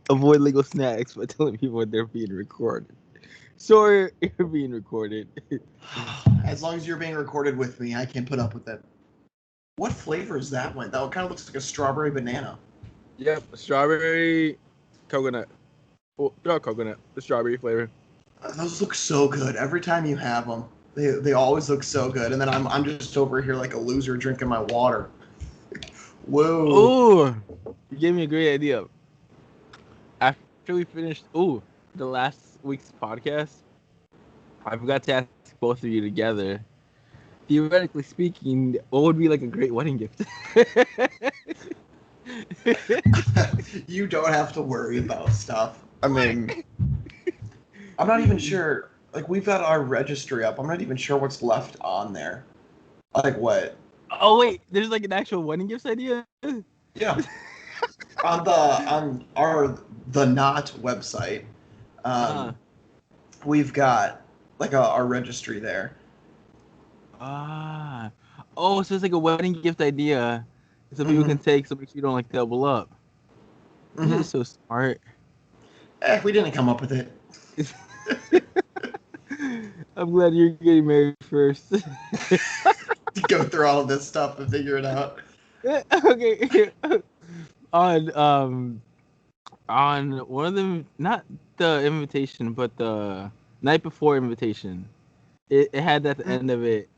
Avoid legal snacks by telling people they're being recorded. Sorry, you're being recorded. As long as you're being recorded with me, I can put up with it. What flavor is that one? That kind of looks like a strawberry banana. Yep, strawberry, coconut. Oh, not coconut, the strawberry flavor. Those look so good. Every time you have them, they always look so good. And then I'm just over here like a loser drinking my water. Whoa. Oh, you gave me a great idea. After we finished, the last week's podcast, I forgot to ask both of you together. Theoretically speaking, what would be like a great wedding gift? You don't have to worry about stuff. I mean, I'm not even sure. Like, we've got our registry up. I'm not even sure what's left on there. Like, what? Oh wait, there's like an actual wedding gifts idea. Yeah. on the Not website, we've got like our registry there. Oh, so it's like a wedding gift idea, so people can take, so make sure you don't like double up. This is so smart. We didn't come up with it. I'm glad you're getting married first. Go through all of this stuff and figure it out. Okay. On one of them, not the invitation, but the night before invitation, it had at the end of it,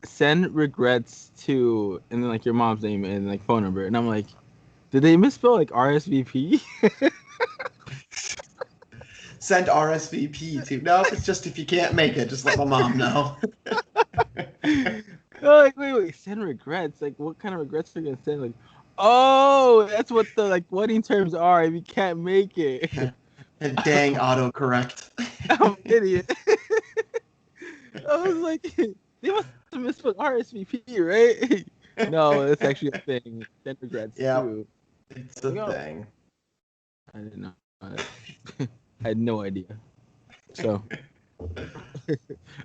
send regrets to, and then like your mom's name and like phone number, and I'm like, did they misspell like RSVP? Send RSVP to. No, it's just if you can't make it, just let my mom know. Oh, like, wait, send regrets. Like, what kind of regrets are you gonna send? Like, oh, that's what the like wedding terms are if you can't make it. And dang autocorrect. I'm an idiot. I was like, they must have misspelled RSVP, right? No, it's actually a thing. Send regrets too. It's a thing. I didn't know that. I had no idea. So,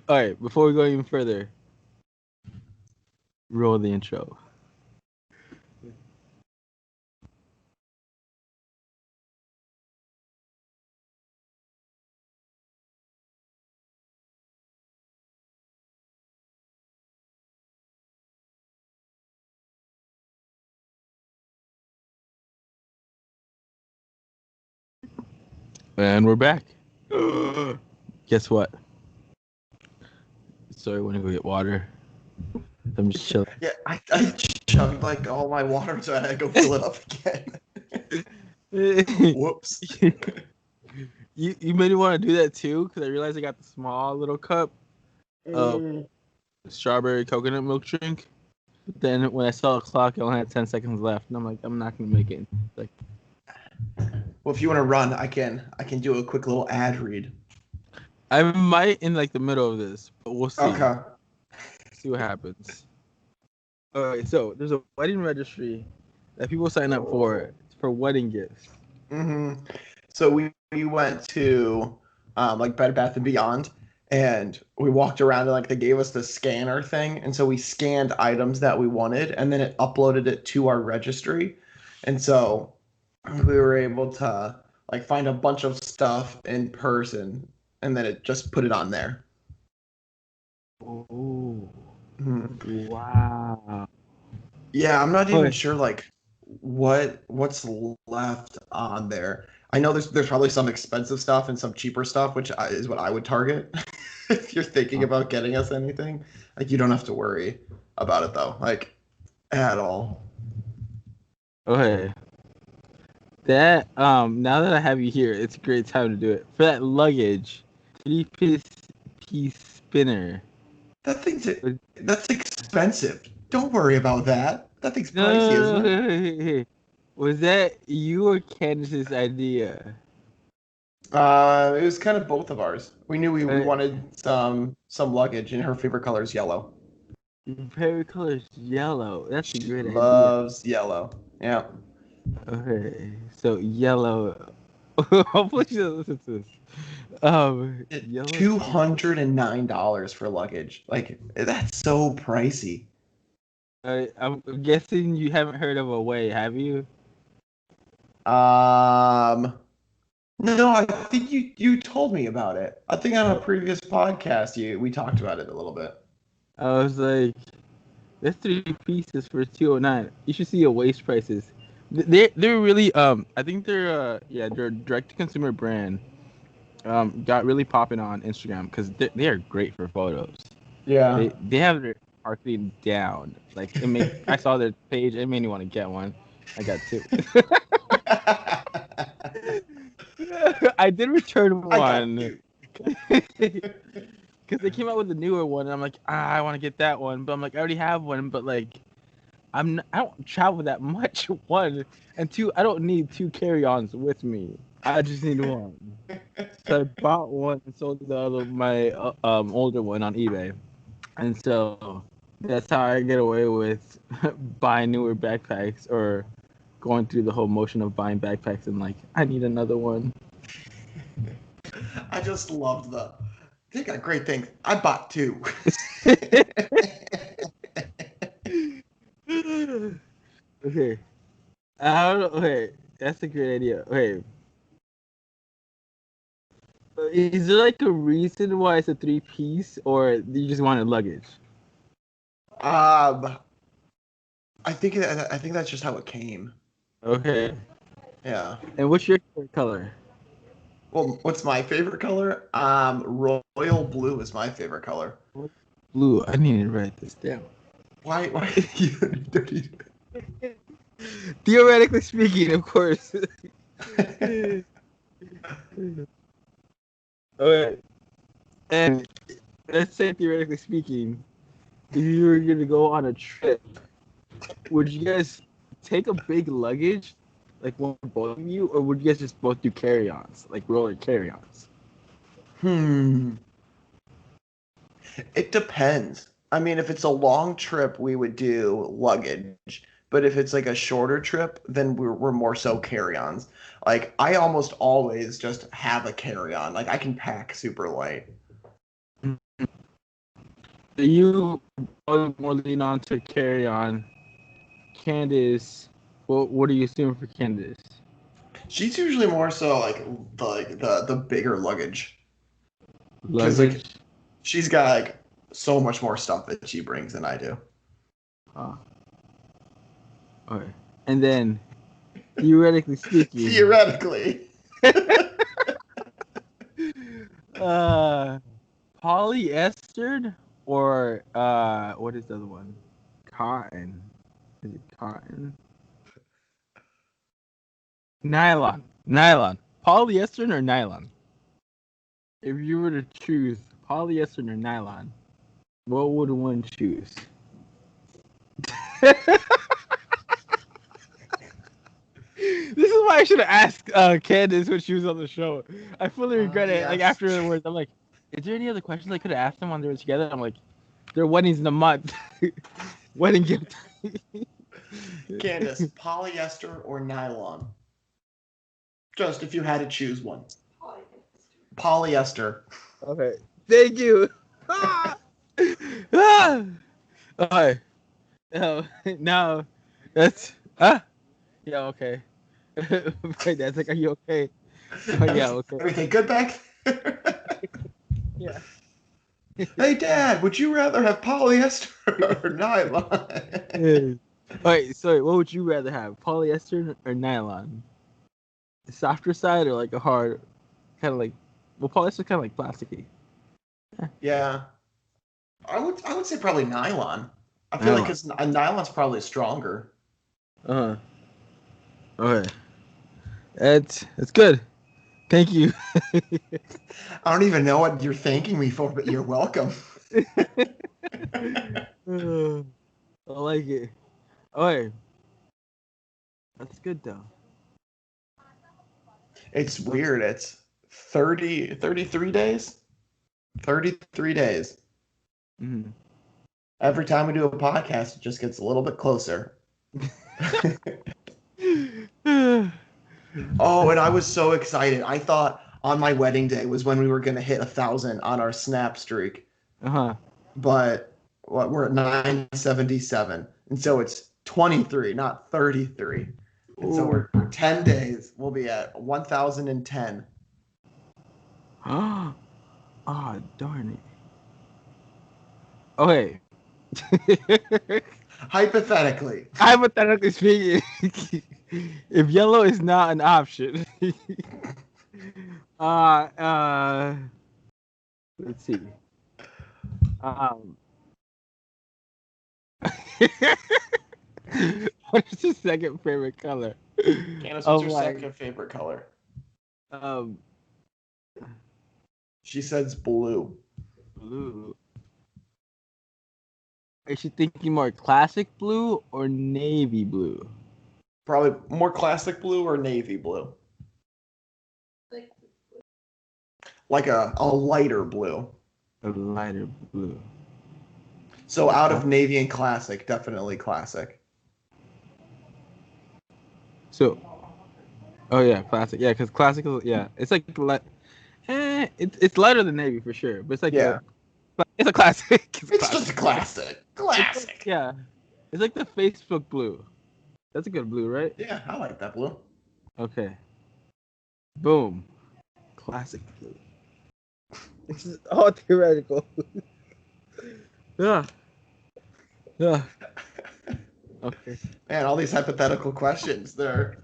all right, before we go even further, roll the intro. And we're back. Guess what? Sorry, I want to go get water. I'm just chilling. Yeah, I chugged like all my water, so I had to go fill it up again. Whoops. You made me want to do that too, because I realized I got the small little cup of strawberry coconut milk drink. But then when I saw the clock, I only had 10 seconds left, and I'm like, I'm not gonna make it. Like, well, if you want to run, I can do a quick little ad read. I might in like the middle of this, but we'll see. Okay. See what happens. All right, so there's a wedding registry that people sign up for wedding gifts. So we went to like Bed Bath & Beyond, and we walked around and like they gave us the scanner thing, and so we scanned items that we wanted, and then it uploaded it to our registry, and so we were able to like find a bunch of stuff in person, and then it just put it on there. Oh. Wow. Yeah, I'm not even sure like what's left on there. I know there's probably some expensive stuff and some cheaper stuff, which is what I would target. If you're thinking about getting us anything, like you don't have to worry about it though, like at all. Okay. That now that I have you here, it's a great time to do it. For that luggage, 3-piece spinner. That's expensive. Don't worry about that. That thing's pricey, isn't it? Was that you or Candace's idea? It was kind of both of ours. We knew we wanted some luggage, and her favorite color is yellow. Your favorite color is yellow. That's a great idea. Loves yellow. Yeah. Okay, so yellow. Hopefully she doesn't listen to this. $209 for luggage. Like, that's so pricey. I'm guessing you haven't heard of Away, have you? No, I think you told me about it. I think on a previous podcast we talked about it a little bit. I was like, that's 3 pieces for 209. You should see your waist prices. They're really I think they're a direct to consumer brand. Got really popping on Instagram because they are great for photos. Yeah. They have their marketing down. Like I saw their page. It made me want to get one. I got two. I did return I got one you. because they came out with a newer one, and I'm like, I want to get that one, but I'm like, I already have one, but like, I don't travel that much. One and two, I don't need two carry-ons with me. I just need one. So I bought one and sold the other my older one on eBay, and so that's how I get away with buying newer backpacks or going through the whole motion of buying backpacks and like I need another one. I just loved they got great things. I bought two. Okay. I don't know. Okay, that's a great idea. Okay, is there like a reason why it's a 3 piece, or you just wanted luggage? um, I think that's just how it came. Okay. Yeah. And what's your favorite color? Well, what's my favorite color? Royal blue is my favorite color. Blue. I need to write this down. Why? You Theoretically speaking, of course. Okay. And let's say theoretically speaking, if you were gonna go on a trip, would you guys take a big luggage, like one for both of you, or would you guys just both do carry-ons, like roller carry-ons? It depends. I mean, if it's a long trip, we would do luggage. But if it's like a shorter trip, then we're more so carry-ons. Like I almost always just have a carry-on. Like I can pack super light. Do you more lean on to carry-on? Candace, what are you assuming for Candace? She's usually more so like the bigger luggage because like Luggage? she's got like so much more stuff that she brings than I do. Oh, okay. And then, theoretically speaking, Theoretically. uh, polyester or what is the other one? Cotton. Is it cotton? Nylon. Nylon. Polyester or nylon? If you were to choose polyester or nylon, what would one choose? This is why I should have asked Candace when she was on the show. I fully regret it. Like Yes. afterwards, I'm like, is there any other questions I could have asked them when they were together? I'm like, their wedding's in a month. Wedding gift. Candace, polyester or nylon? Just if you had to choose one. Polyester. Okay. Thank you. Ah! Ah! Okay. Now that's yeah, okay. My dad's like, are you okay? Oh, yeah, okay. Everything good back there? Yeah. Hey, Dad, would you rather have polyester or nylon? Wait, sorry, what would you rather have? Polyester or nylon? The softer side or like a hard kind of like polyester kind of like plasticky. Yeah, I would say probably nylon. I feel like Nylon. it's nylon's probably stronger. Uh-huh. Okay. That's good. Thank you. I don't even know what you're thanking me for, but you're welcome. I like it. Okay. That's good though. It's weird. It's 33 days. 33 days. Mm-hmm. Every time we do a podcast, it just gets a little bit closer. Oh, and I was so excited. I thought on my wedding day was when we were going to hit 1,000 on our snap streak. Uh-huh. But we're at 977. And so it's 23, not 33. And so we're 10 days. We'll be at 1,010. Oh, darn it. Okay. Hypothetically. Hypothetically speaking, if yellow is not an option, uh, let's see. Um, what is your second favorite color? Candace, Oh what's your my. second favorite color? Um, She says blue. blue. Is she thinking more classic blue or navy blue? Probably more classic blue or navy blue? Like a lighter blue. A lighter blue. So out of navy and classic, definitely classic. So, oh yeah, classic. Yeah, because classic is, yeah, it's like it's lighter than navy for sure, but it's like it's a classic. It's just a classic. Classic. Yeah, it's like the Facebook blue. That's a good blue, right? Yeah, I like that blue. Okay. Boom. Classic blue. This is all theoretical. Yeah. Yeah. Okay. Man, all these hypothetical questions. They're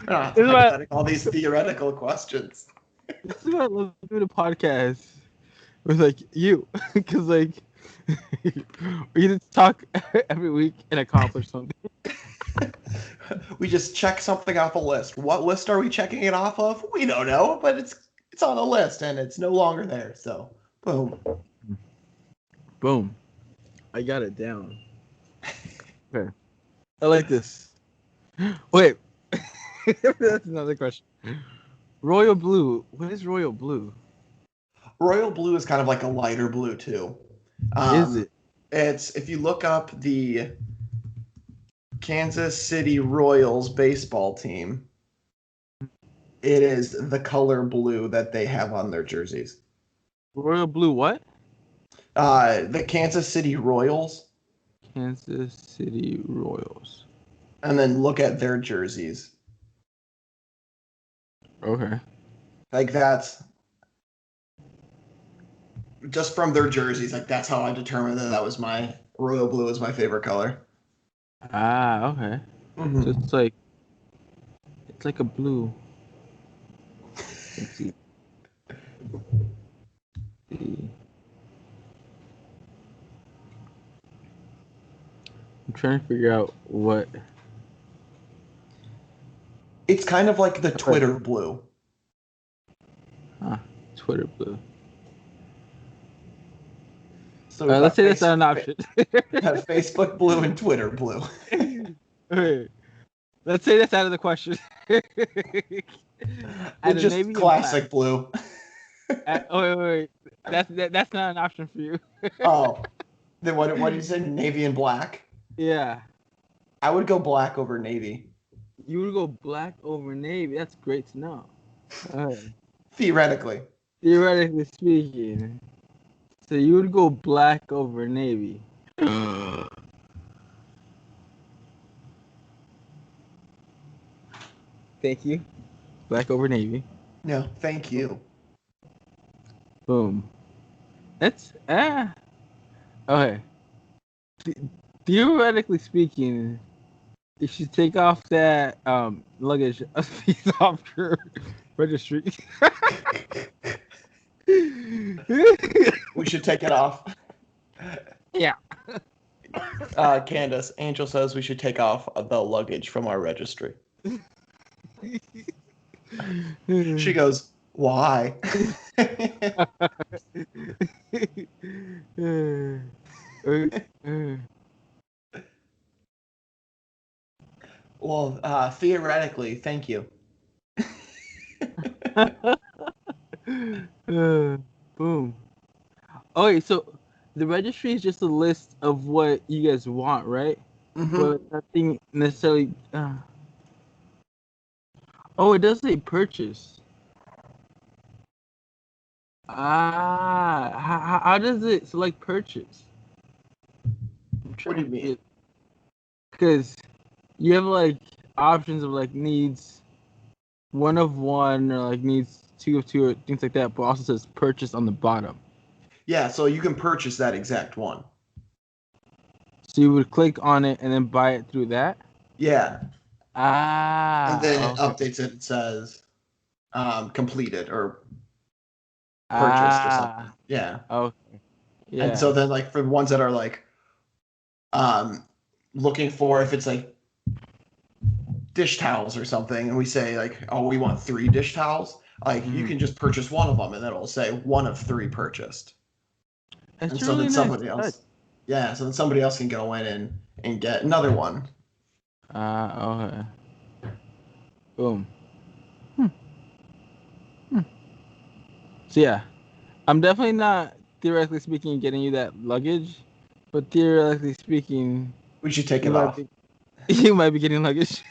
not This is hypothetical, all these theoretical questions. This is why I love doing a podcast with like you, because like we just talk every week and accomplish something. We just check something off a list. What list are we checking it off of? We don't know, but it's on a list and it's no longer there. So, boom. Boom. I got it down. Okay. I like this. Wait. That's another question. Royal blue. What is royal blue? Royal blue is kind of like a lighter blue too. Is it? It's if you look up the Kansas City Royals baseball team, it is the color blue that they have on their jerseys. Royal blue what? The Kansas City Royals. Kansas City Royals. And then look at their jerseys. Okay. Like that's just from their jerseys. Like that's how I determined that was my royal blue is my favorite color. Ah, okay. Mm-hmm. So it's like a blue. Let's see. I'm trying to figure out what. It's kind of like the Twitter blue. Huh, Twitter blue. So Let's say that's not an option. Facebook blue and Twitter blue. Okay. Let's say that's out of the question. It's just classic blue. Wait. That's not an option for you. Oh. Then what did you say? Navy and black? Yeah. I would go black over navy. You would go black over navy. That's great to know. Theoretically speaking. So you would go black over navy. Thank you. Black over navy. No, thank you. Boom. That's okay. Theoretically speaking, you should take off that luggage piece off your registry. We should take it off. Yeah. Candace, Angel says we should take off the luggage from our registry. She goes, why? Well, theoretically, thank you. Boom. Okay, so the registry is just a list of what you guys want, right? Mm-hmm. But nothing necessarily. Oh, it does say purchase. How does it select purchase? What do you mean? Because you have like options of like needs one of one or like needs two of two or things like that, but also says purchase on the bottom. Yeah, so you can purchase that exact one. So you would click on it and then buy it through that? Yeah. And then it Okay. updates it. It says completed or purchased or something. Ah, Yeah. okay. And so Yeah. then like for the ones that are like um looking for if it's like dish towels or something, and we say like, oh, we want 3 dish towels, like you Mhm. can just purchase one of them and then it'll say 1 of 3 purchased. And That's a so really then nice somebody touch. else, yeah, so then somebody else can go in and get another one. Okay. Boom. Hmm. Hmm. So yeah, I'm definitely not theoretically speaking getting you that luggage, but theoretically speaking, We should take you it might off. be you might be getting luggage.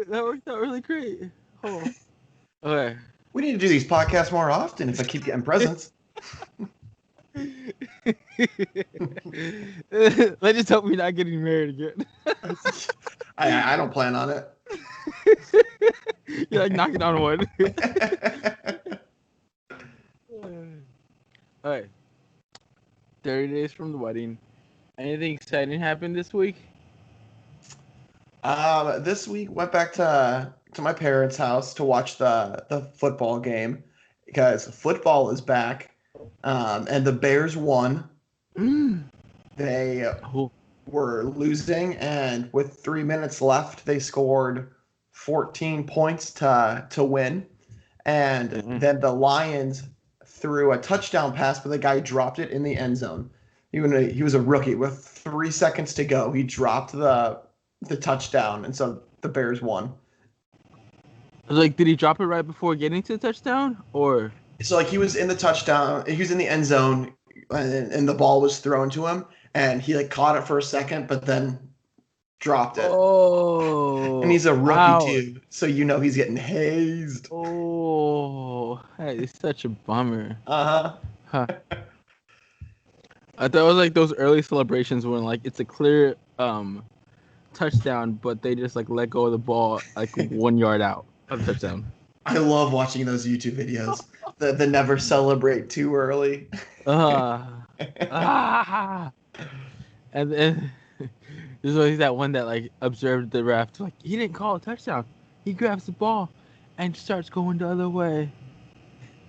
That worked out really great. Oh, okay. We need to do these podcasts more often if I keep getting presents. Let's just hope we're not getting married again. I don't plan on it. You're like knocking on wood. All right. 30 days from the wedding. Anything exciting happened this week? This week went back to my parents' house to watch the football game because football is back, and the Bears won. Mm. They Oh. were losing, and with 3 minutes left, they scored 14 points to win. And Mm-mm. then the Lions threw a touchdown pass, but the guy dropped it in the end zone. He was a rookie with 3 seconds to go. He dropped the touchdown, and so the Bears won. Like, did he drop it right before getting to the touchdown, or? So like he was in the touchdown, he was in the end zone, and the ball was thrown to him, and he like caught it for a second, but then dropped it. And Oh, he's a rookie ouch. too, so you know he's getting hazed. Oh, hey, it's such a bummer. Uh Huh. I thought it was like those early celebrations when like it's a clear touchdown, but they just like let go of the ball like huh. 1 yard out of the touchdown. I love watching those YouTube videos. The never celebrate too early. Uh, ah, and then there's always that one that like observed the ref. Like he didn't call a touchdown. He grabs the ball and starts going the other way.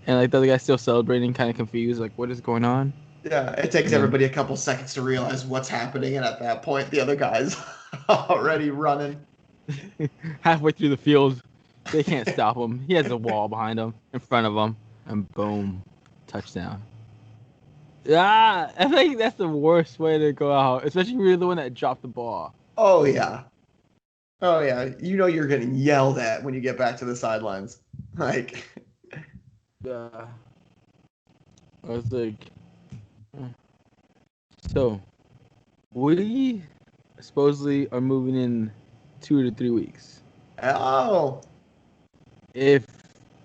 And like the other guy's still celebrating, kind of confused, like what is going on? Yeah, it takes And then everybody a couple seconds to realize what's happening, and at that point, the other guy's already running. halfway through the field, they can't stop him. He has a wall behind him, in front of him, and boom, touchdown. Ah, I think that's the worst way to go out, especially if you're the one that dropped the ball. Oh yeah, oh yeah. You know you're getting yelled at when you get back to the sidelines. Like, Yeah, I was like, hmm. So we supposedly are moving in 2 to 3 weeks. oh, If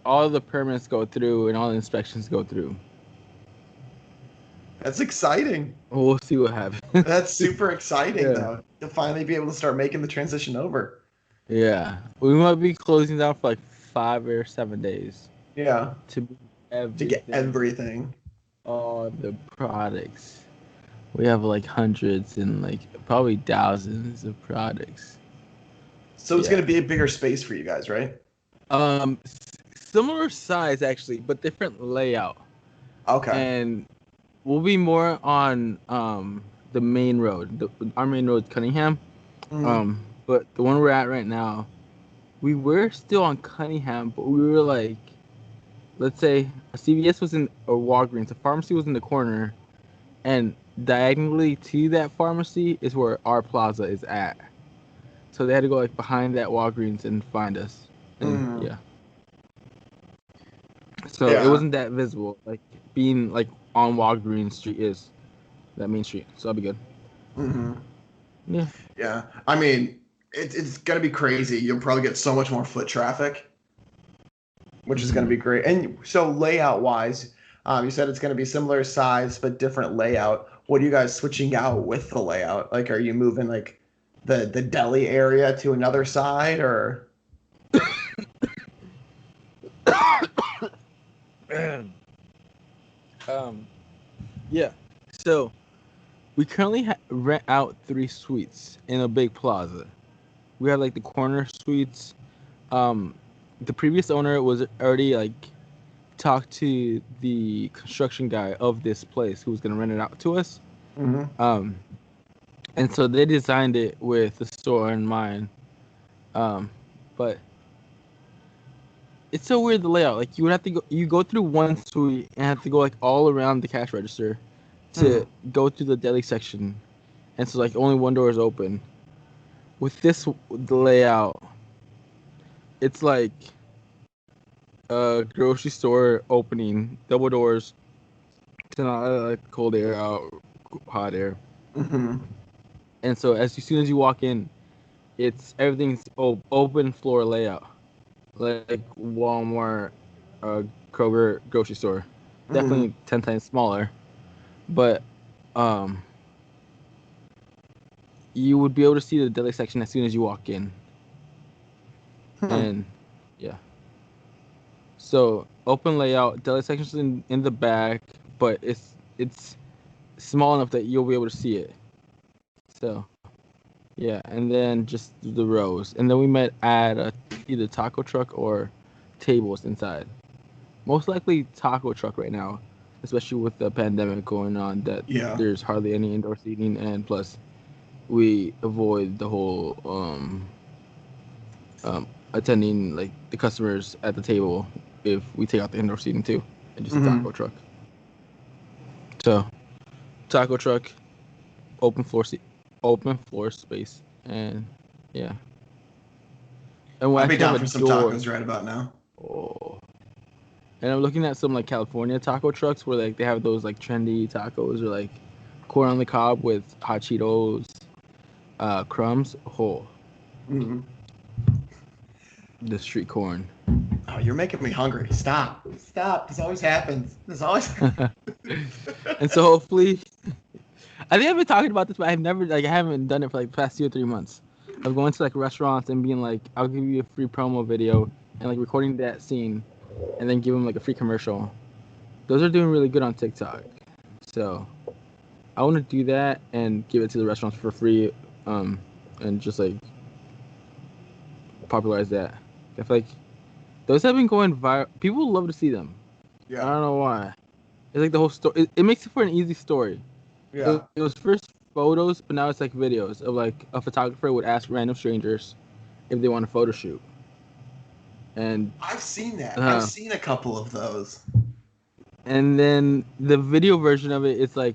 all the permits go through and all the inspections go through, that's exciting. we'll see what happens. That's super exciting Yeah. though. To finally be able to start making the transition over. Yeah. We might be closing down for like 5 or 7 days Yeah, to move to get everything, everything. all the products. We have like hundreds and like probably thousands of products. So it's Yeah. going to be a bigger space for you guys, right? Similar size actually, but different layout. Okay. And we'll be more on the main road. Our main road is Cunningham. Mm, But the one we're at right now, we were still on Cunningham, but we were like, let's say a CVS was in a Walgreens, a pharmacy was in the corner, and diagonally to that pharmacy is where our plaza is at. So they had to go like behind that Walgreens and find us. And mm, yeah. So it yeah. wasn't that visible. Like being like on Walgreens Street is that main street. So I'll be good. Hmm. Yeah. Yeah. I mean, it's going to be crazy. You'll probably get so much more foot traffic, which is going to Mhm. be great. And so layout wise, you said it's going to be similar size but different layout. What are you guys switching out with the layout? Like, are you moving like the deli area to another side, or? Yeah. So we currently rent out 3 suites in a big plaza. We have like the corner suites. Um, the previous owner was already like talked to the construction guy of this place who was gonna rent it out to us. Mm-hmm. And so they designed it with the store in mind. But it's so weird the layout. Like you would have to go through one suite and have to go like all around the cash register to go to the deli section, and so like only one door is open. With this the layout, it's like a grocery store opening, double doors, to not like cold air out, hot air. Mm-hmm. And so as soon as you walk in, it's everything's open floor layout, like Walmart, Kroger grocery store. Mm-hmm. Definitely 10 times smaller, but um, you would be able to see the deli section as soon as you walk in. Hmm. And yeah, so open layout, deli section's in the back, but it's small enough that you'll be able to see it. So yeah, and then just the rows, and then we might add either taco truck or tables inside. Most likely taco truck right now, especially with the pandemic going on. That Yeah. there's hardly any indoor seating, and plus we avoid the whole attending like the customers at the table if we take out the indoor seating too, and just a Mm-hmm. taco truck. So taco truck, open floor open floor space, and yeah, and we I'd be actually have down a for some door. tacos right about now. Oh. And I'm looking at some like California taco trucks where like they have those like trendy tacos or like corn on the cob with hot Cheetos, crumbs. Oh, Mm-hmm. the street corn. Oh, you're making me hungry. Stop. Stop. This always happens. This always. And so hopefully, I think I've been talking about this, but I've never like I haven't done it for like the past 2 or 3 months. Of going to like restaurants and being like, I'll give you a free promo video and like recording that scene, and then give them like a free commercial. Those are doing really good on TikTok. So I want to do that and give it to the restaurants for free, and just like popularize that. I feel like those have been going viral. People love to see them. I Yeah. don't know why. It's like the whole story. It makes it for an easy story. Yeah. It was first photos, but now it's like videos of like a photographer would ask random strangers if they want a photo shoot, and I've seen that. I've uh, seen a couple of those. and then the video version of it, it's like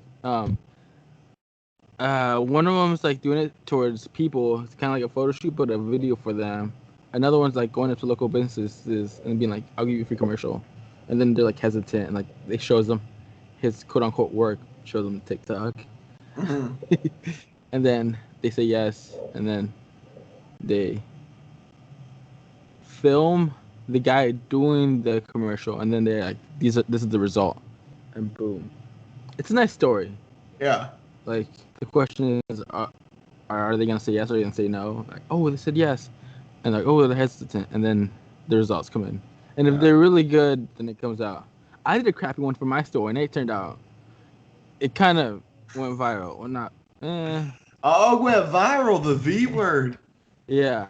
one of them is like doing it towards people. It's kind of like a photo shoot, but a video for them. Another one's like going up to local businesses and being like, "I'll give you a free commercial," and then they're like hesitant and like they shows them his quote unquote work, shows them TikTok, Mm-hmm. and then they say yes, and then they film the guy doing the commercial, and then they're like, this is the result," and boom, it's a nice story. Yeah. Like the question is, are they gonna say yes or are they gonna say no? Like, oh, they said yes, and like, oh, they're hesitant, and then the results come in, and if Yeah. they're really good, then it comes out. I did a crappy one for my store, and it turned out it kind of went viral. Well, not, Oh, it went viral. The V word. yeah.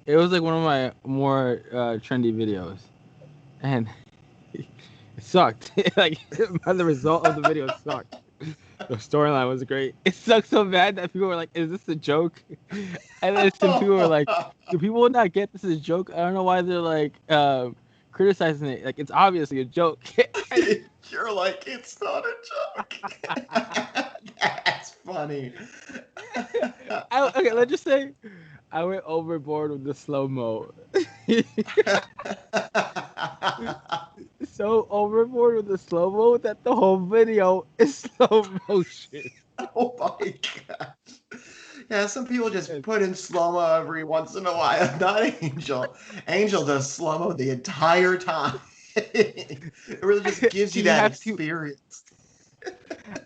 It was like one of my more trendy videos, and it sucked. Like the result of the video sucked. The storyline was great. It sucked so bad that people were like, "Is this a joke?" And then some people were like, "Do people not get this is a joke?" I don't know why they're like criticizing it. Like it's obviously a joke. You're like, it's not a joke. That's funny. Okay, let's just say I went overboard with the slow mo. So overboard with the slow mo that the whole video is slow motion. Oh my gosh. Yeah, some people just put in slow mo every once in a while. Not Angel. Angel does slow mo the entire time. It really just gives you You that have to. experience.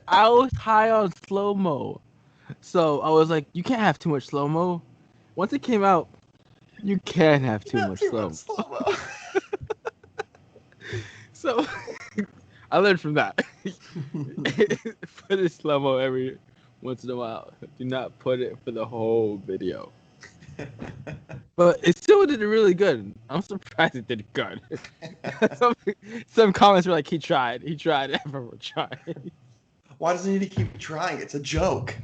I was high on slow mo. So I was like, you can't have too much slow mo. Once it came out, you can't have too Not much too much slow mo. slow mo. So I learned from that. Put a slow mo every once in a while. Do not put it for the whole video. But it still did really good. I'm surprised it did good. some comments were like, he tried, everyone tried. Why does he need to keep trying? It's a joke.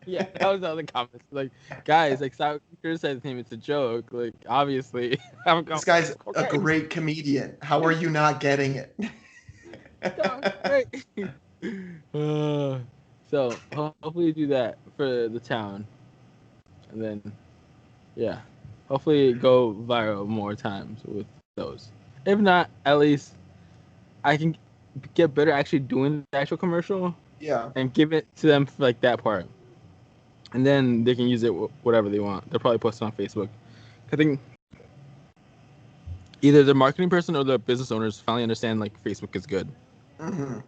Yeah, that was the other comments. Like, guys, like, stop criticizing him. It's a joke. Like, obviously, I'm going. This guy's a Okay. great comedian. How are you not getting it? Great. So hopefully do that for the town, and then yeah, hopefully go viral more times with those. If not, at least I can get better at actually doing the actual commercial Yeah. and give it to them for like that part, and then they can use it whatever they want. They'll probably post it on Facebook. I think either the marketing person or the business owners finally understand like Facebook is good. Mm-hmm.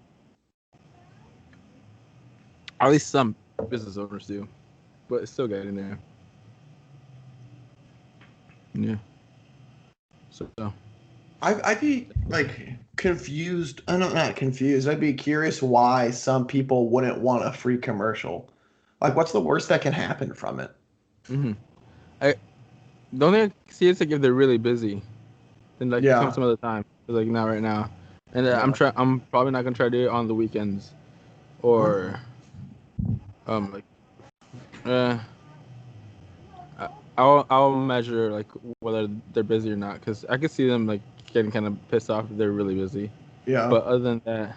At least some business owners do, but it's still getting there. Yeah. So I'd be like confused. I'm not confused. I'd be curious why some people wouldn't want a free commercial. Like, what's the worst that can happen from it? mm-hmm. I the only thing I see is like if they're really busy, then like come Yeah. some other time. It's like not right now, and Yeah. I'm probably not gonna try to do it on the weekends, or like uh. I'll measure like whether they're busy or not, because I could see them like getting kind of pissed off if they're really busy. Yeah. But other than that,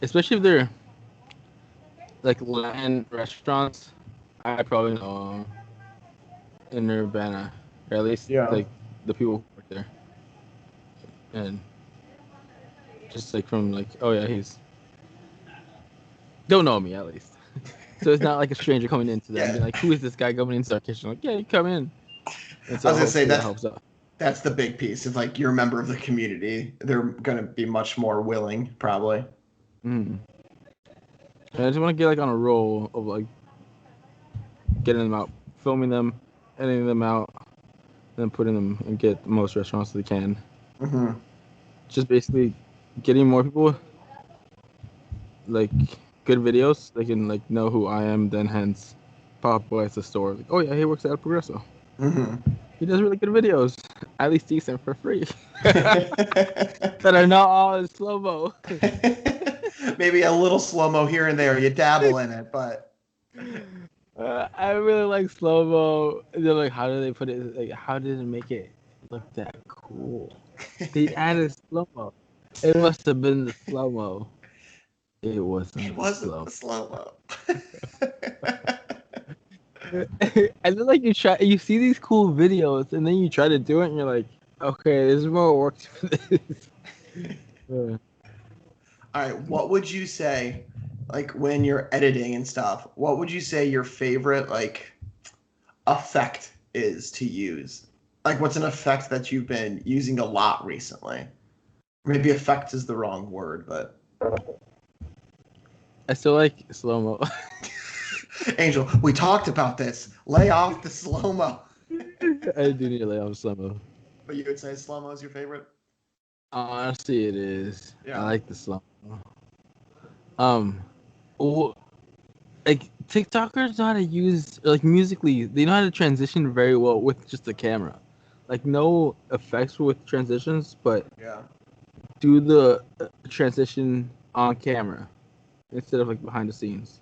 especially if they're like Latin restaurants, I probably know in Urbana, or at least Yeah. like the people who work there, and just like from like, oh yeah, he's don't know me at least. So it's not like a stranger coming into them, Yeah. being like, who is this guy coming into our kitchen? Like, yeah, you come in. And I so was gonna say hopefully that helps out. that's the big piece. If like you're a member of the community, they're gonna be much more willing, probably. Mm. And I just want to get like on a roll of like getting them out, filming them, editing them out, and then putting them and get the most restaurants they can. Mm-hmm. Just basically getting more people like good videos. They can like know who I am, then hence pop up at the store. Like, oh yeah, he works at El Progreso. Mm-hmm. He does really good videos, at least decent for free. That are not all in slow mo. Maybe a little slow mo here and there. You dabble in it, but I really like slow mo. They're like, how do they put it? Like, how did it make it look that cool? They added slow mo. It must have been the slow mo. It wasn't it the wasn't slow. the slow mo. And then like you see these cool videos, and then you try to do it, and you're like, okay, there's more work for this. All right, what would you say, like when you're editing and stuff? What would you say your favorite like effect is to use? Like, what's an effect that you've been using a lot recently? Maybe effect is the wrong word, but I still like slow mo. Angel, we talked about this. Lay off the slow mo. I do need to lay off slow mo. But you would say slow mo is your favorite? Honestly, it is. Yeah. I like the slow mo. Well, like TikTokers know how to use like musically. They know how to transition very well with just the camera. Like no effects with transitions, but Yeah. do the transition on camera instead of like behind the scenes.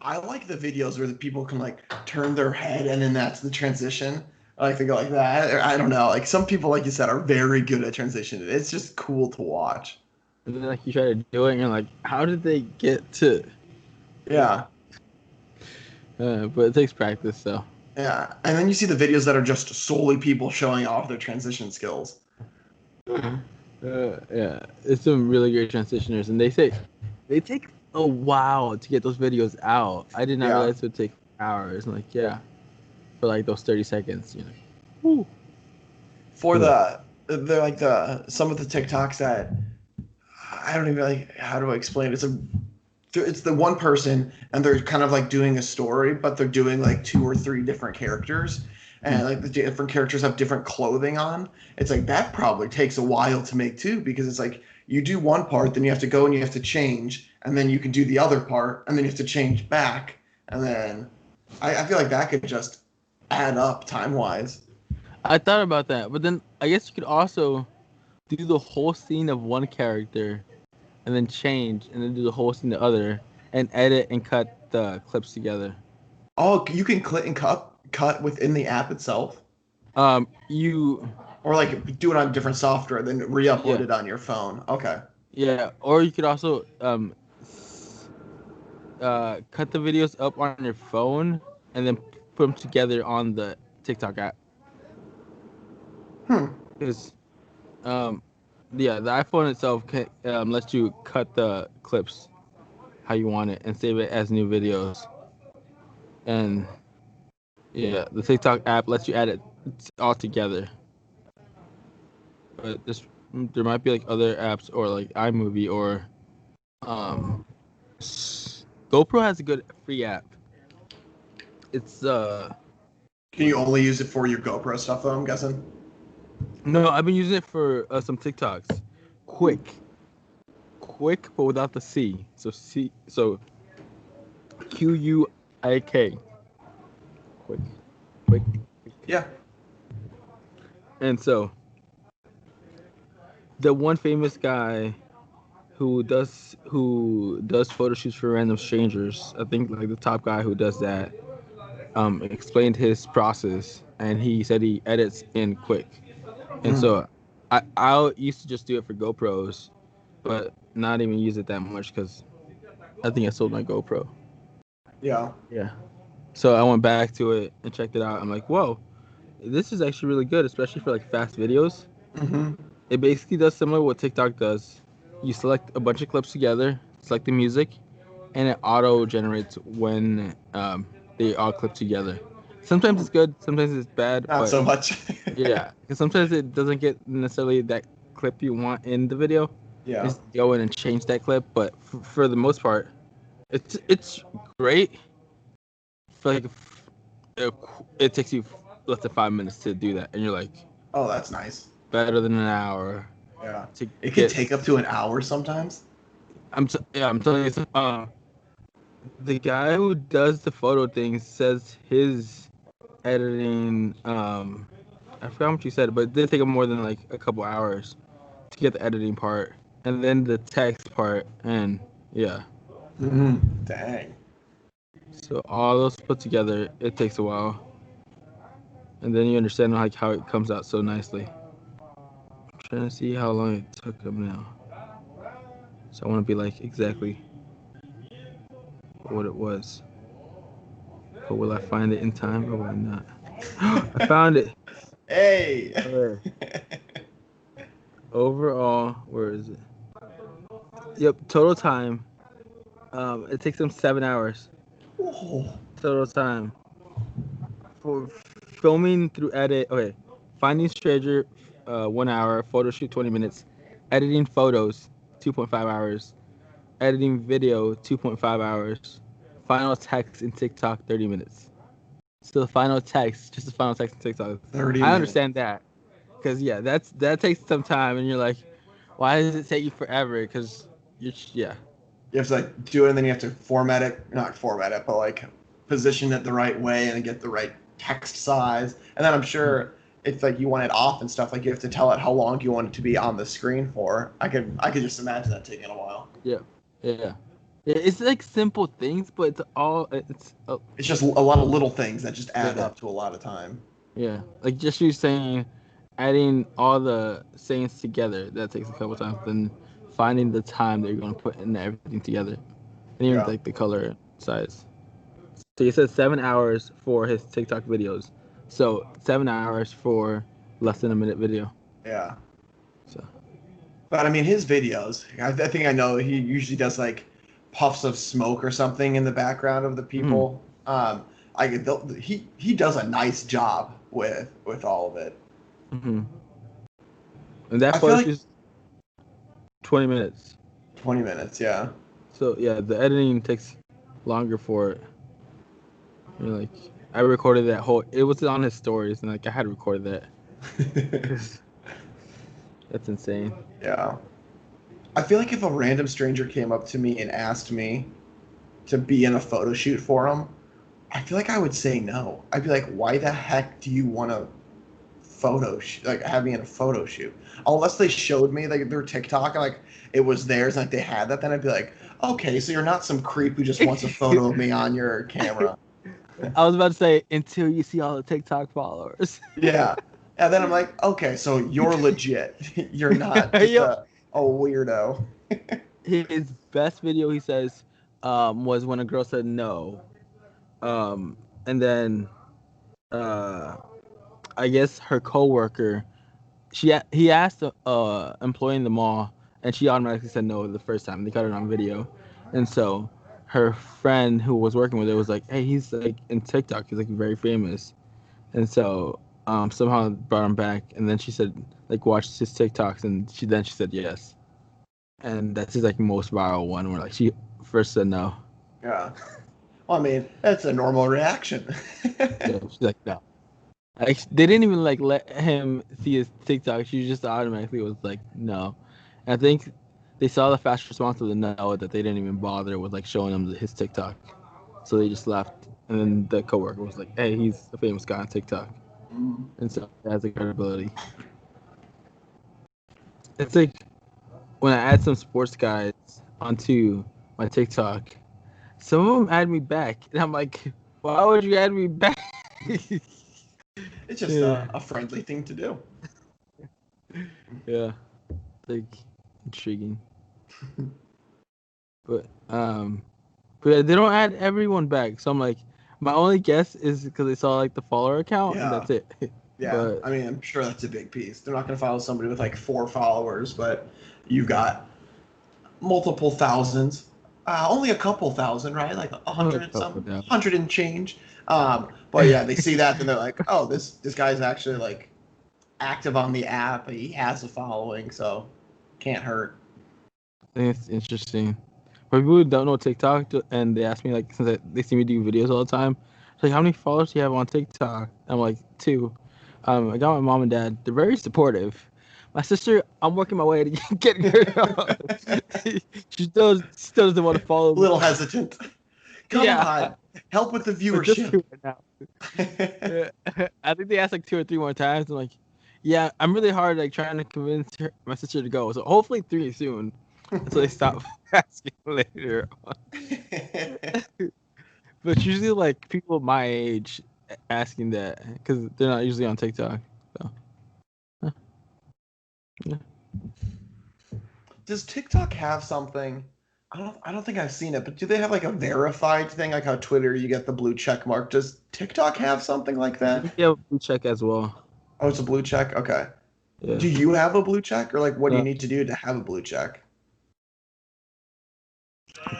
I like the videos where the people can like turn their head and then that's the transition. I like to go like that. I don't know. Like some people, like you said, are very good at transition. It's just cool to watch. And then like you try to do it, and you're like, how did they get to? Yeah. But it takes practice, so. Yeah. And then you see the videos that are just solely people showing off their transition skills. Yeah, it's some really great transitioners, and they take a while to get those videos out. I did not Yeah. realize it would take hours. I'm like, yeah, for like those 30 seconds, you know. Woo. For they're like some of the TikToks that I don't even like how do I explain it? It's a it's the one person, and they're kind of like doing a story, but they're doing like 2 or 3 different characters, Hmm. and like the different characters have different clothing on. It's like that probably takes a while to make too, because it's like you do one part, then you have to go and you have to change, and then you can do the other part, and then you have to change back, and then I feel like that could just add up time wise. I thought about that, but then I guess you could also do the whole scene of one character and then change and then do the whole scene the other and edit and cut the clips together. Oh, you can click and cut within the app itself, You or like do it on different software, then re-upload yeah it on your phone. Okay. yeah, or you could also cut the videos up on your phone and then put them together on the TikTok app. Hmm. Because um, yeah, the iPhone itself lets you cut the clips how you want it and save it as new videos. And yeah, the TikTok app lets you add it all together. But there might be like other apps or like iMovie or um, GoPro has a good free app. It's Can you only use it for your GoPro stuff though, I'm guessing? no, I've been using it for some TikToks. Quick, but without the C. So QUIK. Quick, quick. Yeah. And so the one famous guy who does photo shoots for random strangers, I think like the top guy who does that, explained his process, and he said he edits in quick. And Mm. so I used to just do it for GoPros, but not even use it that much because I think I sold my GoPro. Yeah. Yeah. So I went back to it and checked it out. I'm like, whoa, this is actually really good, especially for like fast videos. Mm-hmm. It basically does similar to what TikTok does. You select a bunch of clips together, select the music, and it auto generates when they all clip together. Sometimes it's good, sometimes it's bad, Not but so much. yeah, because sometimes it doesn't get necessarily that clip you want in the video. Yeah. Just go in and change that clip, but for the most part, it's great. For like it, it takes you less than 5 minutes to do that, and you're like Oh, that's nice. better than an hour Yeah. to It can get. take up to an hour sometimes. I'm telling you, the guy who does the photo thing says his editing. I forgot how much you said, but it did take him more than like a couple hours to get the editing part, and then the text part, and yeah. Mm-hmm. Dang. So all those put together, it takes a while, and then you understand like how it comes out so nicely. I'm trying to see how long it took him now. So I want to be like exactly what it was. But will I find it in time or will I not? I found it. Hey. Okay. Overall, where is it? Yep, total time. It takes them 7 hours. Oh. Total time for filming through edit. Okay, finding stranger, 1 hour. Photo shoot 20 minutes. Editing photos, 2.5 hours. Editing video, 2.5 hours. Final text in TikTok, 30 minutes. So the final text, just the final text in TikTok. 30 I minutes. understand that, cause yeah, that takes some time, and you're like, why does it take you forever? Cause yeah. You have to like do it, and then you have to format it, not format it, but like position it the right way and get the right text size. And then I'm sure if like you want it off and stuff, like you have to tell it how long you want it to be on the screen for. I could just imagine that taking a while. Yeah, yeah. It's like simple things, but it's It's just a lot of little things that just add yeah, up to a lot of time. yeah. Like just you saying, adding all the sayings together that takes a couple times. Then finding the time that you're gonna put in everything together, and even Yeah. like the color size. So he says 7 hours for his TikTok videos. So 7 hours for less than a minute video. Yeah. So But I mean, his videos, I think I know he usually does like puffs of smoke or something in the background of the mhm, people. He does a nice job with all of it. mhm. And that I feel photo like shoot's 20 minutes. 20 minutes, yeah. So yeah, the editing takes longer for it. You're like, I recorded that whole. It was on his stories, and like I had recorded that. 'Cause that's insane. Yeah. I feel like if a random stranger came up to me and asked me to be in a photo shoot for him, I feel like I would say no. I'd be like, why the heck do you want to like have me in a photo shoot? Unless they showed me like their TikTok and like it was theirs and like they had that, then I'd be like, okay, so you're not some creep who just wants a photo of me on your camera. I was about to say until you see all the TikTok followers. Yeah. And then I'm like, okay, so you're legit. You're not just Yep. a weirdo. His best video, he says, was when a girl said no, and then I guess her coworker, he asked employee in the mall, and she automatically said no the first time. They got it on video, and so her friend who was working with it was like, "Hey, he's like in TikTok. He's like very famous," and so somehow brought him back, and then she said like watched his TikToks, and she said yes, and that's his like most viral one where like she first said no. Yeah. Well, I mean, that's a normal reaction. Yeah, she's like no. Like, they didn't even like let him see his TikTok. She just automatically was like no. And I think they saw the fast response of the no that they didn't even bother with like showing him his TikTok, so they just left. And then the coworker was like, "Hey, he's a famous guy on TikTok," and so it has the credibility. It's like when I add some sports guys onto my TikTok, some of them add me back, and I'm like, "Why would you add me back?" It's just a friendly thing to do. Yeah, like intriguing. But yeah, they don't add everyone back. So I'm like, my only guess is because they saw like the follower account and that's it. Yeah, But I mean, I'm sure that's a big piece. They're not going to follow somebody with like 4 followers, but you've got multiple thousands. Only a couple thousand, right? Like 100 and some, 100 and change. But yeah, they see that and they're like, oh, this guy's actually like active on the app. He has a following, so can't hurt. I think it's interesting. For people who don't know TikTok and they ask me like since they see me do videos all the time, it's like how many followers do you have on TikTok? I'm like 2. I got my mom and dad. They're very supportive. My sister, I'm working my way to getting her. She still doesn't want to follow me. A little hesitant. Come on, help with the viewership. I think they asked like 2 or 3 more times. I'm like, yeah, I'm really hard like trying to convince my sister to go. So hopefully 3 soon. Until they stop asking later on. But it's usually like people my age asking that because they're not usually on TikTok. So. Yeah. Does TikTok have something? I don't think I've seen it, but do they have like a verified thing, like how Twitter you get the blue check mark? Does TikTok have something like that? Yeah, blue check as well. Oh, it's a blue check. Okay. Yeah. Do you have a blue check, or like what do you need to do to have a blue check?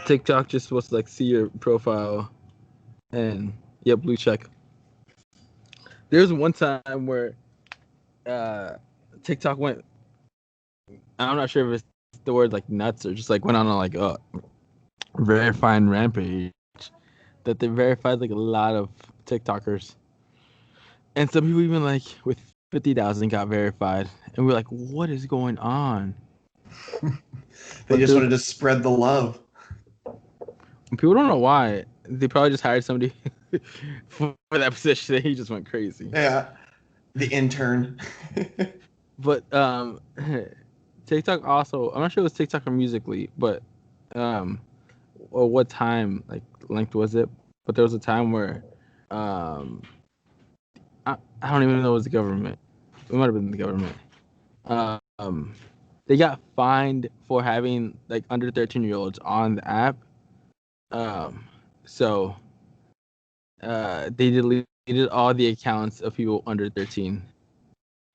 TikTok just supposed to like see your profile, and yeah, blue check. There's one time where TikTok went. I'm not sure if it's the word like nuts or just like went on a like verifying rampage that they verified like a lot of TikTokers, and some people even like with 50,000 got verified, and we're like, what is going on? They just wanted to spread the love. People don't know why. They probably just hired somebody for that position. And he just went crazy. Yeah, the intern. But TikTok also, I'm not sure it was TikTok or Musically, but or what time like length was it? But there was a time where I don't even know it was the government. It might have been the government. They got fined for having like under 13-year-olds on the app. So they deleted all the accounts of people under 13.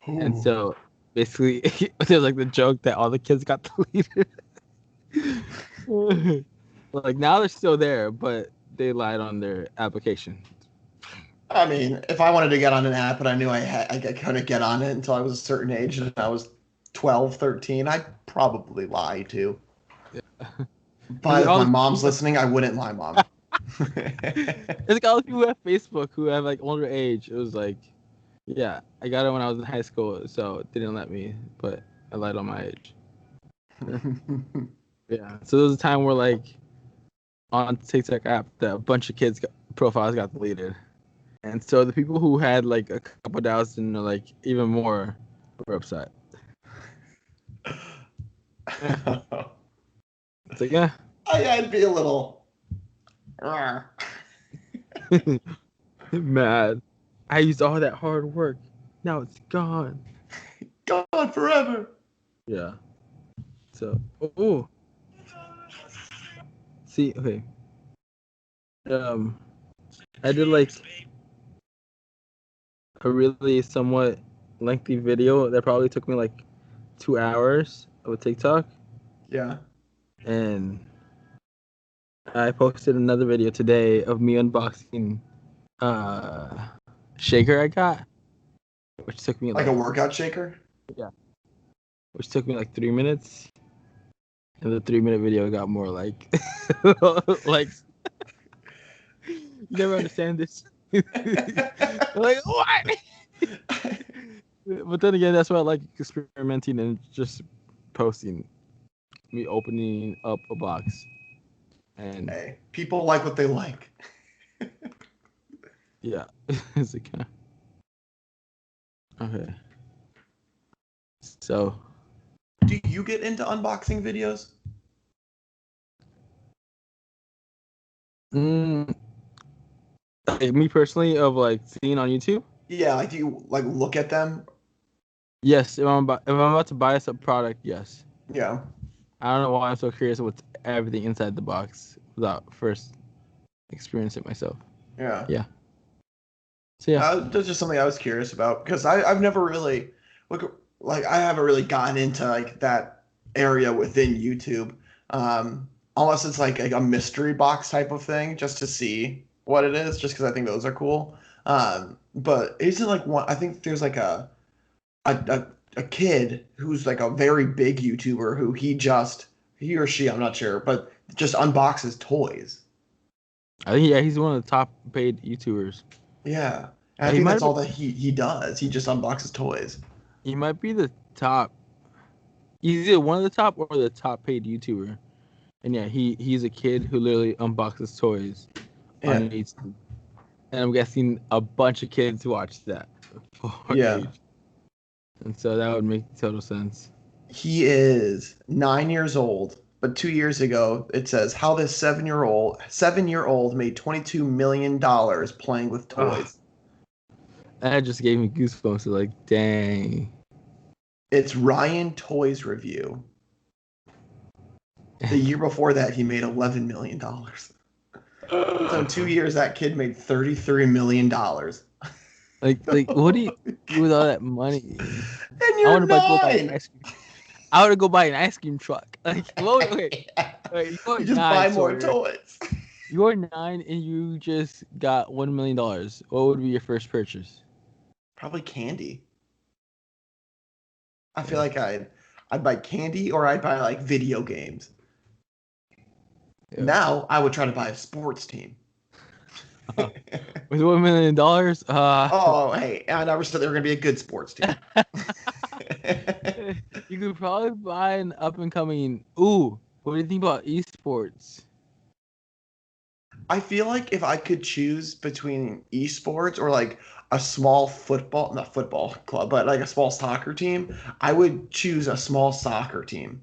Ooh. And so basically it was like the joke that all the kids got deleted. Like now they're still there, but they lied on their application. I mean, if I wanted to get on an app and I knew I couldn't get on it until I was a certain age and I was 12, 13, I'd probably lie too. Yeah. It's like If all my the mom's people, listening, I wouldn't lie, mom. it's like all the people who have Facebook who have like older age. It was like, yeah, I got it when I was in high school, so it didn't let me, but I lied on my age. Yeah. So there was a time where like on TikTok app, that a bunch of kids profiles got deleted, and so the people who had like a couple thousand or like even more were upset. It's like, yeah. I'd be a little Mad. I used all that hard work. Now it's gone. gone forever. Yeah. So, oh, see, okay. I did like a really somewhat lengthy video that probably took me like 2 hours of a TikTok, Yeah. and I posted another video today of me unboxing uh shaker I got, which took me Like a like workout shaker? yeah, which took me like 3 minutes. And the 3 minute video got more like like you never understand this. Like what? But then again, that's why I like experimenting and just posting me opening up a box. And Hey, people like what they like. yeah, it's like, okay. So, Do you get into unboxing videos? mm, like me personally, of like seeing on YouTube. Yeah, like do you like look at them? Yes, if I'm about to buy some product, yes. Yeah. I don't know why I'm so curious with everything inside the box without first experiencing it myself. Yeah. Yeah. So yeah. That's just something I was curious about because I've never really like I haven't really gotten into like that area within YouTube, unless it's like a mystery box type of thing just to see what it is, just because I think those are cool. But isn't like one? I think there's like a kid who's like a very big YouTuber who he or she, I'm not sure, but just unboxes toys. I think yeah, he's one of the top paid YouTubers. Yeah. And I He think might that's be all that he does. He just unboxes toys. he might be the top. He's either one of the top or the top paid YouTuber. And yeah, he's a kid who literally unboxes toys on Yeah. YouTube. And I'm guessing a bunch of kids watch that for Yeah. age. And so that would make total sense. He is 9 years old, but 2 years ago it says how this 7-year old made $22 million playing with Ugh, toys. that just gave me goosebumps. Like, dang. It's Ryan Toys Review. The year before that he made $11 million. So in 2 years that kid made $33 million. Like, what do you do with all that money? And I you're want to go buy an 9. ice cream. I want to go buy an ice cream truck. Like, whoa, wait, you're You just nine, buy more Sawyer. toys. You're 9 and you just got $1 million. What would be your first purchase? Probably candy. I feel Yeah. like I'd buy candy or I'd buy like video games. Yeah. Now I would try to buy a sports team. With $1 million, Oh, hey, I never said they were going to be a good sports team. you could probably buy an up and coming. Ooh, what do you think about esports? I feel like if I could choose between esports or like a small not football club, but like a small soccer team, I would choose a small soccer team.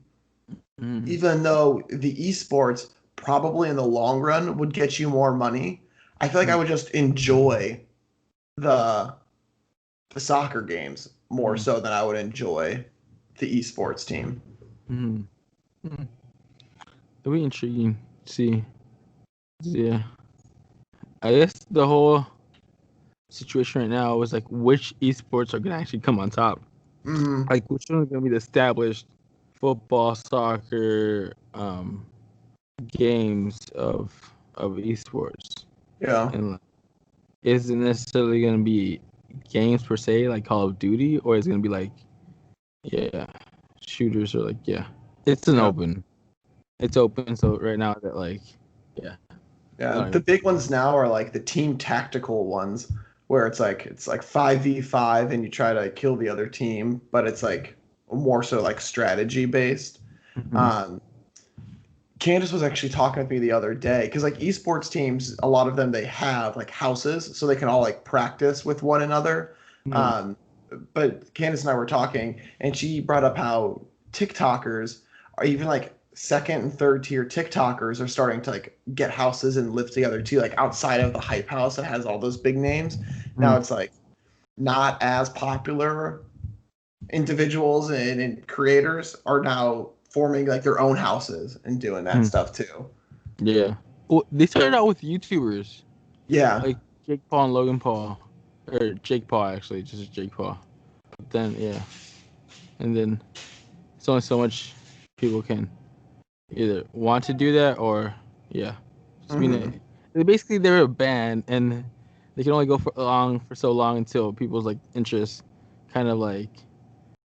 Mm. Even though the esports probably in the long run would get you more money, I feel like I Mm. would just enjoy the the soccer games more Mm. so than I would enjoy the esports team. Mm. Mm. It'll be intriguing. See, yeah. I guess the whole situation right now is like which esports are gonna actually come on top. Mm, Like which one is gonna be the established football, soccer, games of esports, yeah. and like, is it necessarily gonna be games per se, like Call of Duty, or is it gonna be like yeah, shooters or like yeah, it's an Yeah. open. it's open. So right now that like, yeah. Yeah, the big ones now are like the team tactical ones, where it's like 5v5 and you try to kill the other team, but it's like more so like strategy based. Mm-hmm. Um, Candace was actually talking with me the other day because like esports teams, a lot of them they have like houses so they can all like practice with one another. Mm-hmm. Um, but Candace and I were talking, and she brought up how TikTokers are even like second and third tier TikTokers are starting to like get houses and live together too, like outside of the hype house that has all those big names. Now it's like not as popular individuals and creators are now forming like their own houses and doing that Mm-hmm. stuff too. Yeah. Well, they started out with YouTubers Yeah. like Jake Paul and Logan Paul, or Jake Paul actually, just Jake Paul. But then and then it's only so much people can either want to do that or just Mm-hmm. basically they're a band and they can only go for so long until people's like interests kind of like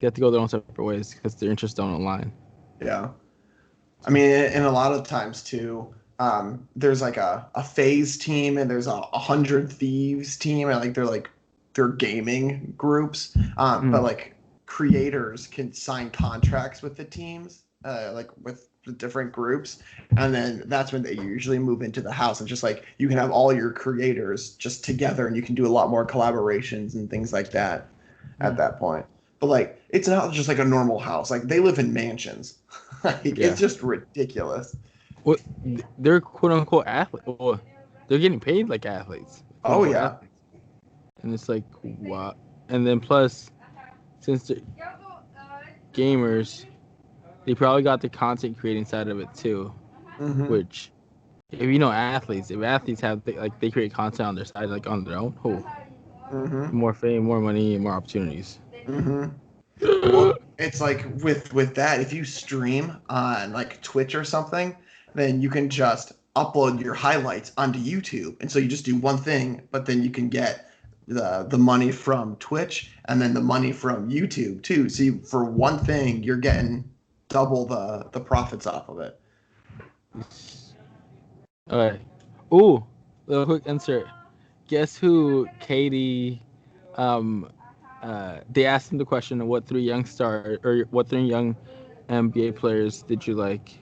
they have to go their own separate ways because their interests don't align. Yeah. I mean, and a lot of times too, there's like a phase team and there's a hundred thieves team, and like they're gaming groups. But Mm. like creators can sign contracts with the teams, like with the different groups, and then that's when they usually move into the house. And just like you can have all your creators just together, and you can do a lot more collaborations and things like that at Mm. that point. But like it's not just like a normal house. Like they live in mansions. Like Yeah. it's just ridiculous. What they're quote unquote athletes. Well, they're getting paid like athletes, quote Oh unquote yeah. athletes, and it's like wow. And then plus, since they're gamers, they probably got the content creating side of it too, Mm-hmm. which if you know athletes, if athletes have like they create content on their side, like on their own, Mm-hmm. more fame, more money, more opportunities. Mm-hmm. Well, it's like with that, if you stream on like Twitch or something, then you can just upload your highlights onto YouTube. And so you just do one thing, but then you can get the money from Twitch and then the money from YouTube too. So you, for one thing, you're getting double the profits off of it. All right. Ooh, little quick insert. Guess who Katie they asked him the question of what three young star or what three young NBA players did you like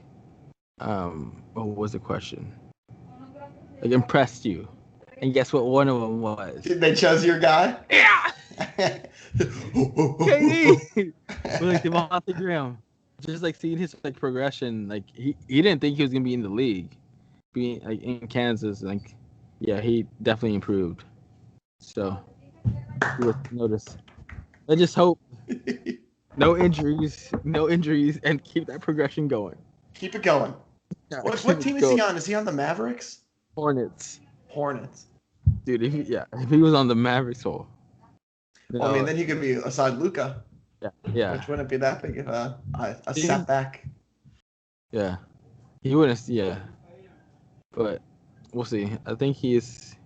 what was the question? Like impressed you. And guess what one of them was? They chose your guy. Yeah! KD! With like Devontae Graham. Just like seeing his like progression, like he didn't think he was gonna be in the league. Being like in Kansas, like yeah, he definitely improved. So he was noticed. I just hope no injuries, and keep that progression going. Keep it going. Yeah, What keep team it is he going. on? Is he on the Mavericks? Hornets, Hornets. dude. If he was on the Mavericks, Well, I mean, no, then he could be aside Luca, yeah, which wouldn't be that big of a yeah. setback. Yeah, he wouldn't. Yeah, but we'll see. I think his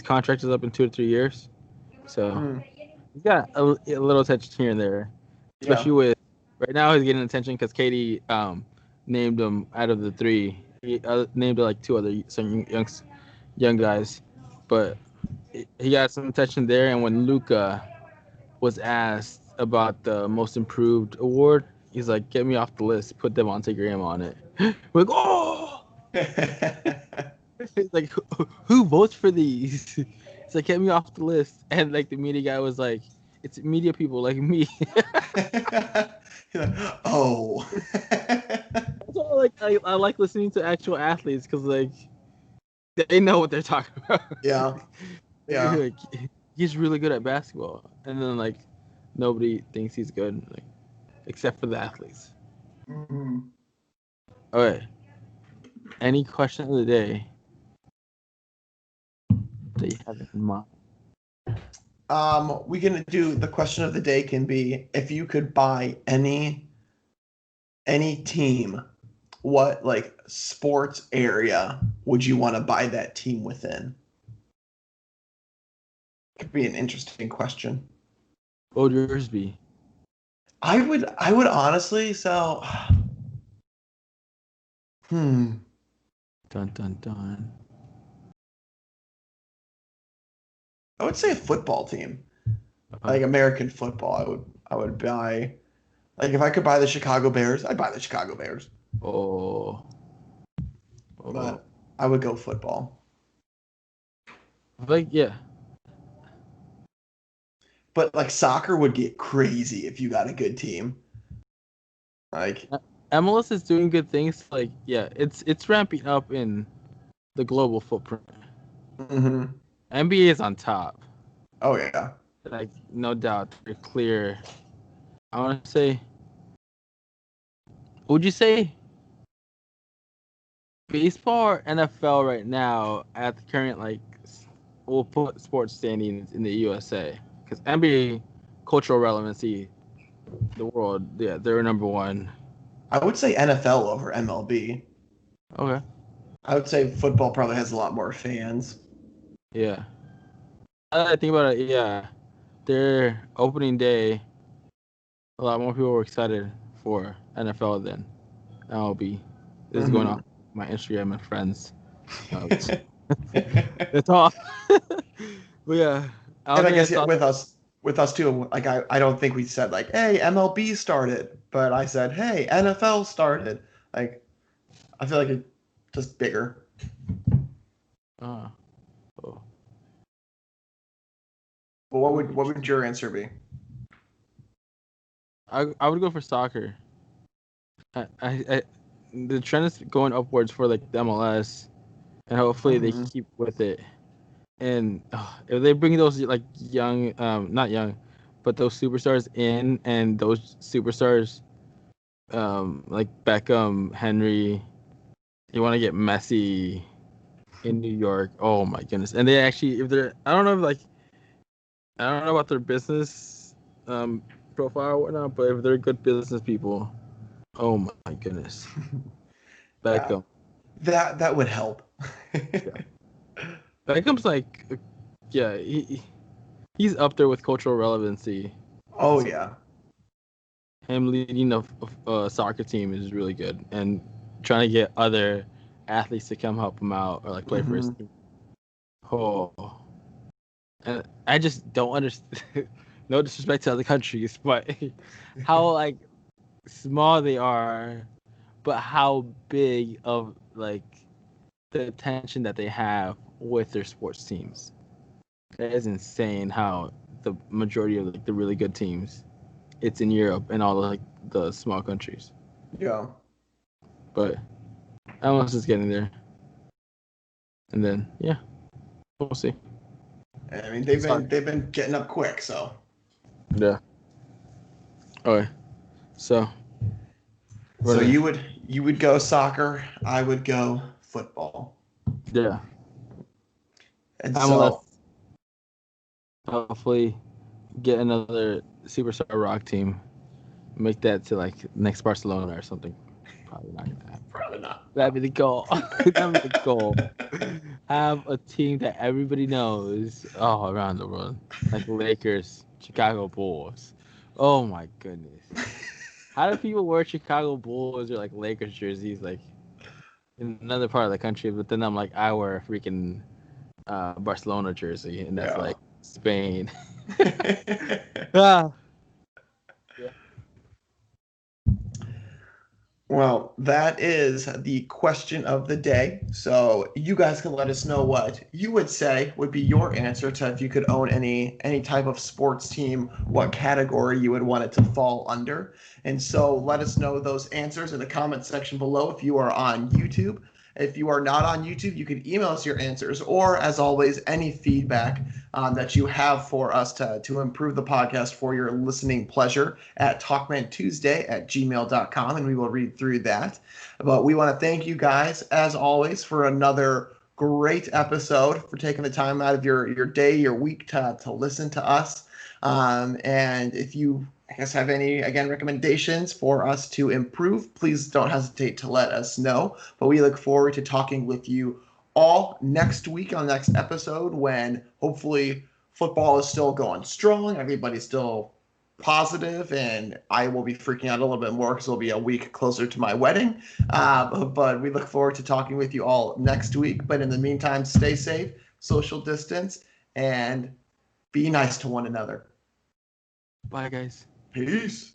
contract is up in 2 to 3 years, so Mm, he's got a little attention here and there, yeah. especially with right now he's getting attention because Katie named him out of the three. He named like two other some young guys, but he got some attention there. And when Luca was asked about the most improved award, he's like, "Get me off the list. Put Devontae Graham on it." We're like, "Oh!" It's like, who votes for these? It's like, get me off the list. And like the media guy was like, it's media people like me. Oh. So like I like listening to actual athletes because like they know what they're talking about. Yeah. Yeah. Like, he's really good at basketball, and then like nobody thinks he's good, like except for the athletes. Mhm. All right. Any question of the day that you have in mind? We can do the question of the day can be if you could buy any team, what like sports area would you want to buy that team within? Could be an interesting question. What would yours be? I would honestly so Hmm. Dun dun dun. I would say a football team, Uh, like American football. I would buy. Like if I could buy the Chicago Bears, I'd buy the Chicago Bears. oh, oh. But I would go football. Like yeah, But like soccer would get crazy if you got a good team. Like, MLS is doing good things. Like yeah, it's ramping up in the global footprint. hmm NBA is on top. oh yeah. Like no doubt, they're clear. I want to say, would you say baseball or NFL right now at the current like we'll put sports standings in the USA because NBA cultural relevancy, the world, yeah, they're number one. I would say NFL over MLB. Okay, I would say football probably has a lot more fans. yeah. I think about it, yeah. Their opening day, a lot more people were excited for NFL than MLB. This is going hmm off my Instagram and friends. Notes. That's all. But yeah, I And don't I think I guess yeah, saw. with us too. Like I don't think we said like, hey, MLB started, but I said, hey, NFL started. Like I feel like it's just bigger. Uh, oh. But what would your answer be? I would go for soccer. The trend is going upwards for like the MLS, and hopefully they hmm keep with it. And if they bring those like young, not young, but those superstars in, and those superstars, like Beckham, Henry, you want to get Messi in New York. Oh my goodness! And they actually, if they're, I don't know, if, like I don't know about their business, profile or whatnot, but if they're good business people, oh my goodness, Yeah, Beckham. that would help. Yeah. Beckham's like, yeah, he's up there with cultural relevancy. Oh So yeah. him leading a soccer team is really good, and trying to get other athletes to come help him out or like play for his hmm team. Oh, and I just don't understand. No disrespect to other countries, but how like small they are, but how big of like the attention that they have with their sports teams. That is insane. How the majority of like the really good teams, it's in Europe and all like the small countries. Yeah. But MLS is getting there, and then yeah, we'll see. I mean, they've Sorry. been they've been getting up quick, so. Yeah. Okay. So So running. you would go soccer, I would go football. Yeah. And MLS so hopefully get another superstar rock team. Make that to like next Barcelona or something. Probably not gonna happen. probably not. That'd be the goal. That'd be the goal. Have a team that everybody knows all around the world, like Lakers, Chicago Bulls. Oh my goodness. How do people wear Chicago Bulls or like Lakers jerseys like in another part of the country? But then I'm like, I wear a freaking Barcelona jersey, and that's Yeah. like Spain. Ah, yeah. Well, that is the question of the day. So you guys can let us know what you would say would be your answer to if you could own any type of sports team, what category you would want it to fall under. And so let us know those answers in the comment section below if you are on YouTube. If you are not on YouTube, you can email us your answers, or as always, any feedback that you have for us to improve the podcast for your listening pleasure at talkmantuesday@gmail.com, and we will read through that. But we want to thank you guys, as always, for another great episode, for taking the time out of your day, your week to listen to us. And if you, I guess, have any, again, recommendations for us to improve, please don't hesitate to let us know. But we look forward to talking with you all next week on the next episode when hopefully football is still going strong. Everybody's still positive, and I will be freaking out a little bit more because it'll be a week closer to my wedding. But we look forward to talking with you all next week. But in the meantime, stay safe, social distance, and be nice to one another. Bye, guys. Peace.